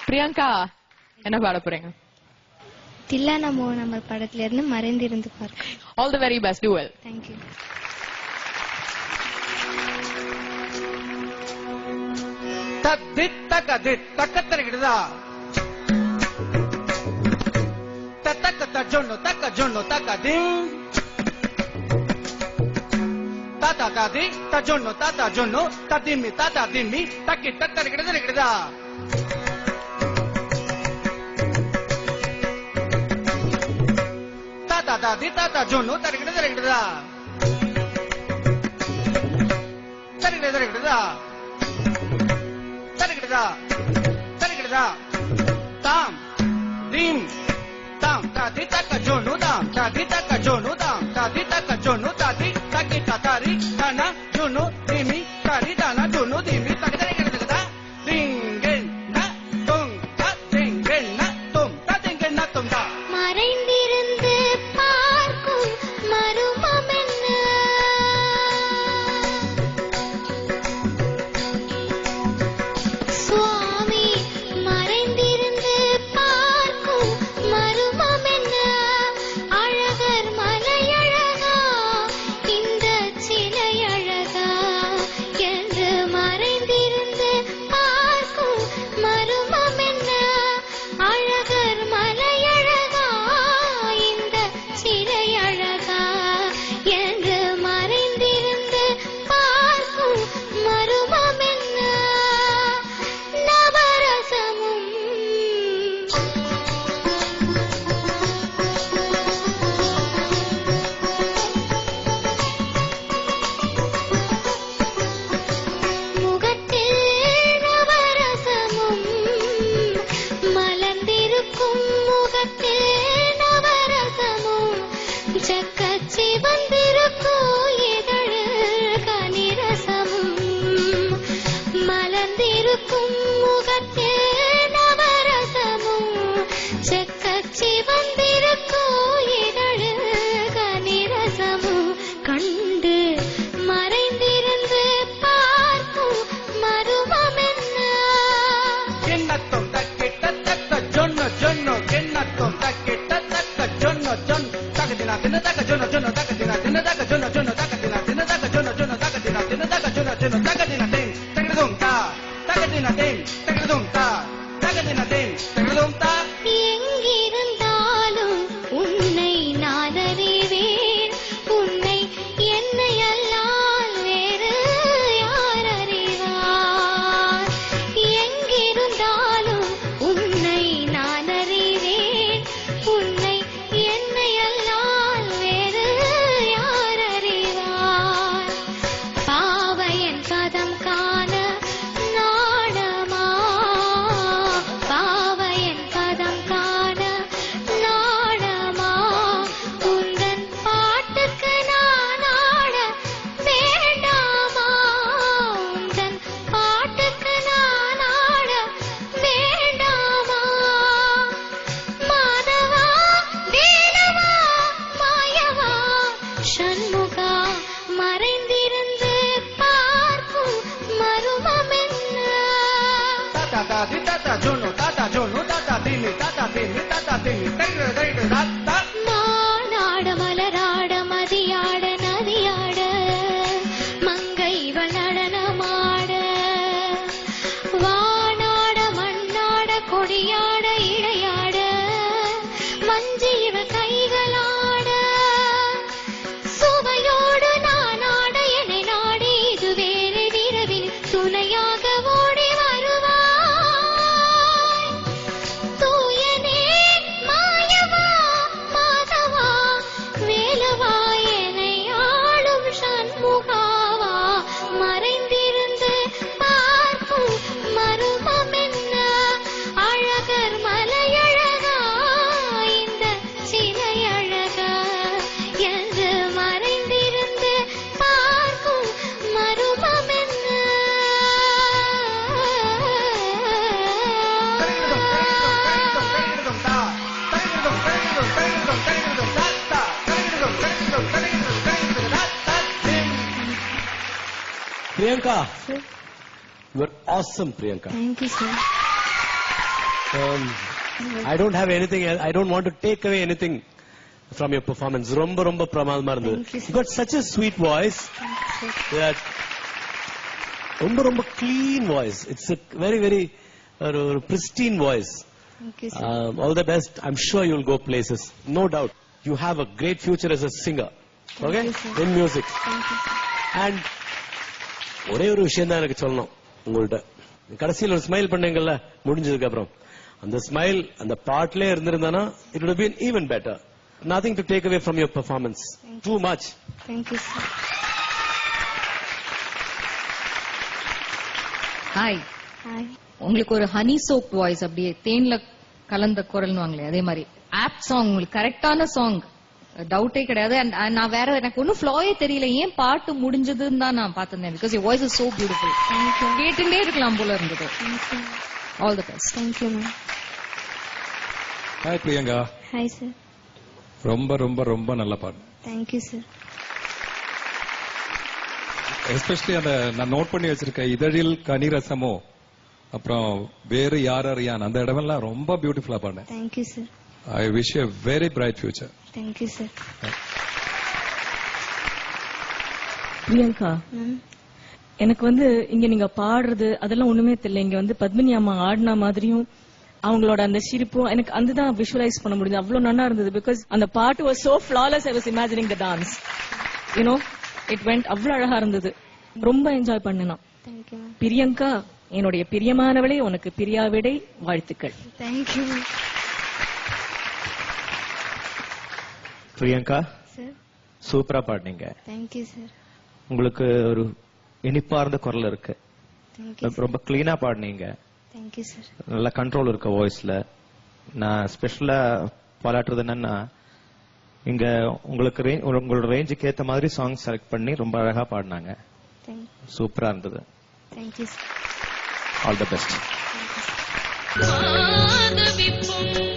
பிரியங்கா என்ன பாட போறீங்க? தில்லானா மோகனம்மா படத்துல இருந்து மறைந்திருந்து பார்க்க. All the very best. Do well. Thank you. தக்கத்தரகிடுதா தக்க ஜொன்னு தக்க ஜொன்னு தக்க திங் தாத்தா தாதி தஜொன்னு தாத்தா ஜொன்னு ததிம்மி தாத்தா திம்மி தக்கி தத்தரகிடுதா தாத்தா தாதி தாத்தா ஜொன்னு தரகிடுதா தரகிடுதா தரகிடுதா தாம் தீம் தாம் தாதி தக்க ஜொன்னு தாம் தாதி தக்க ஜொன்னு தாம் தாதி தக்க ஜொன்னு தாதி தக்கி தாரி தானா ஜொன்னு திமி தாரி தானா ஜொன்னு திமி தரகிடுதா திங்கென் ந தொங் திங்கென் ந தொம் திங்கென் ந தொம் தா மறைந்திருந்து பார்க்கும் மருமம் என்ன சுவாமி மறைந்திருந்து பார்க்கும் மருமம் என்ன அழகர் மலையழகா இந்த சிலை அழகா என்று மறைந்திருந்து பார்க்கும் மருமம் என்ன அழகர் மலையழகா இந்த சிலை அழகா என்று மறைந்திருந்து பார்க்கும் மருமம் என்ன நவரசமும் முகத்தில் நவரசமும் மலர்ந்திருக்கும் முகத்தில் நவரசமும் சக்கச்சி வந்திருக்கும் இதழில் கனிரசமும் மலர்ந்திருக்கும் முகத்தில் நவரசமும் சக்கச்சி வந்திருக்கும் இதழில் கனிரசமும் கண்டு மறைந்திருந்து பார்க்கும் மருமம் என்ன கிண்ணத்தம் தக்கிட்ட தக்க ஜொன்னு ஜொன்னு கிண்ணத்தம் தக்கிட்ட தக்க ஜொன்னு ஜொன்னு தகதினா தின தக்க ஜொன்னு ஜொன்னு தகதினா தின தக்க ஜொன்னு ஜொன்னு தகதினா தின தக்க ஜொன்னு ஜொன்னு தகதினா தின தக்க ஜொன்னு ஜொன்னு தகதினா தின் தகதும் தா தகதினா தின் தகதும் தா தகதினா தின் தகதும் தா எங்கிருந்தாலும் உன்னை நான் அறிவேன் உன்னை என்னை அல்லால் வேறு யார் அறிவார் எங்கிருந்தாலும் உன்னை நான் அறிவேன் உன்னை என்னை அல்லால் வேறு யார் அறிவார் பாவையன் பதம் காண நாடமா பாவையன் பதம் காண நாடமா உந்தன் பாட்டுக்கு நான் ஆட வேண்டாமா உந்தன் பாட்டுக்கு நான் ஆட வேண்டாமா மாதவா வேலவா மாயவா சண்முகா மறைந்திருந்து பார்க்கும் மருமம் என்ன தாத்தா தாதி தாத்தா ஜொன்னு தாத்தா திமி தகதினா தா மானாட மலராட மதியாட நதியாட மங்கை இவள் நடனமாட வானாட மண்ணாட கொடியாட இடையாட மஞ்சி இவ கைகளாட சுவையோடு நான் ஆட என்னை நாடி இது வேறு விரவின் துணையாக ஓடி வருவாய் தூயனே மாயவா மாதவா வேலவா என்னை ஆளும் சண்முகாவா மறைந்திருந்து பார்க்கும் மருமம் என்ன அழகர் மலையழகா இந்த சிலை அழகா என்று மறைந்திருந்து பார்க்கும் மருமம் என்ன Priyanka, you are awesome, Priyanka. Thank you, sir. I don't have anything. I don't want to take away anything from your performance. ரொம்ப பிரமாதமா இருந்தது. You got such a sweet voice. That ரொம்ப clean voice. It's a very pristine voice. Thank you, sir. All the best. I'm sure you'll go places. No doubt. You have a great future as a singer. Okay? you, sir. In music. Thank you, sir. And ஒரே ஒரு விஷயம் தான் எனக்கு சொல்லணும் உங்கள்ட்ட. கடைசியில் ஒரு smile பண்ணீங்கல்ல முடிஞ்சதுக்கு அப்புறம், அந்த ஸ்மைல் அந்த பாட்டிலே இருந்திருந்தானா it would have been even better. Nothing to take away from your performance. Too much. Thank you, sir. Hi. Hi. உங்களுக்கு ஒரு ஹனி சோப் வாய்ஸ், அப்படியே தேன்ல கலந்த குரல்னு வாங்களே அதே மாதிரி ஆப் சாங், உங்களுக்கு கரெக்டான சாங், டவுட்டே கிடையாது. And நான் வேற எனக்கு ஒன்னும் ஃப்ளோயே தெரியல, ஏன் பாட்டு முடிஞ்சதுன்னு தான் நான் பார்த்திருந்தேன். Because your voice is so beautiful. கேட்டுட்டே இருக்கலாம் போல இருந்தது. All the best. Thank you, ma'am. Hi Priyanka. Hi, sir. ரொம்ப நல்ல பாட்டு. Thank you, sir. எஸ்பெஷலி அந்த நான் நோட் பண்ணி வச்சிருக்கேன், இதழில் கனிரசமோ, அப்புறம் வேறு யார் அறியான், அந்த இடமெல்லாம் ரொம்ப பியூட்டிஃபுல்லா பாடினேன். Thank you, sir. I wish you very bright future. Thank you, sir. Priyanka, எனக்கு இங்க நீங்க பாடுறது அதெல்லாம் ஒண்ணுமே தெரியல. இங்க பத்மினி அம்மா ஆடின மாதிரியும் அவங்களோட அந்த சிரிப்பும் எனக்கு அதுதான் விஷுவலைஸ் பண்ண முடியுது. அவ்வளவு நல்லா இருந்தது. பிகாஸ் அந்த பாட்டு was so flawless. I was imagining the dance. It went அவ்வளவு அழகா இருந்தது. ரொம்ப என்ஜாய் பண்ணேன். Thank you, ma'am. பிரியங்கா, என்னுடைய பிரியமானவளே, உனக்கு பிரியாவிடை வாழ்த்துக்கள். Thank you, ma'am. Priyanka, Sir. சூப்பரா பாடுனீங்க. Thank you, sir. உங்களுக்கு ஒரு இனிப்பார்ந்த குரல் இருக்கு. Thank you, sir. ரொம்ப கிளீனா பாடுனீங்க. Thank you, sir. நல்ல கண்ட்ரோல் இருக்க வாய்ஸ்ல. நான் ஸ்பெஷலா பாராட்டுறது என்னன்னா, இங்க உங்களுக்கு உங்களோட ரேஞ்சுக்கு ஏத்த மாதிரி சாங் செலக்ட் பண்ணி ரொம்ப அழகா பாடினாங்க. சூப்பரா இருந்தது. Thank you, sir. All the best. Thank you, sir.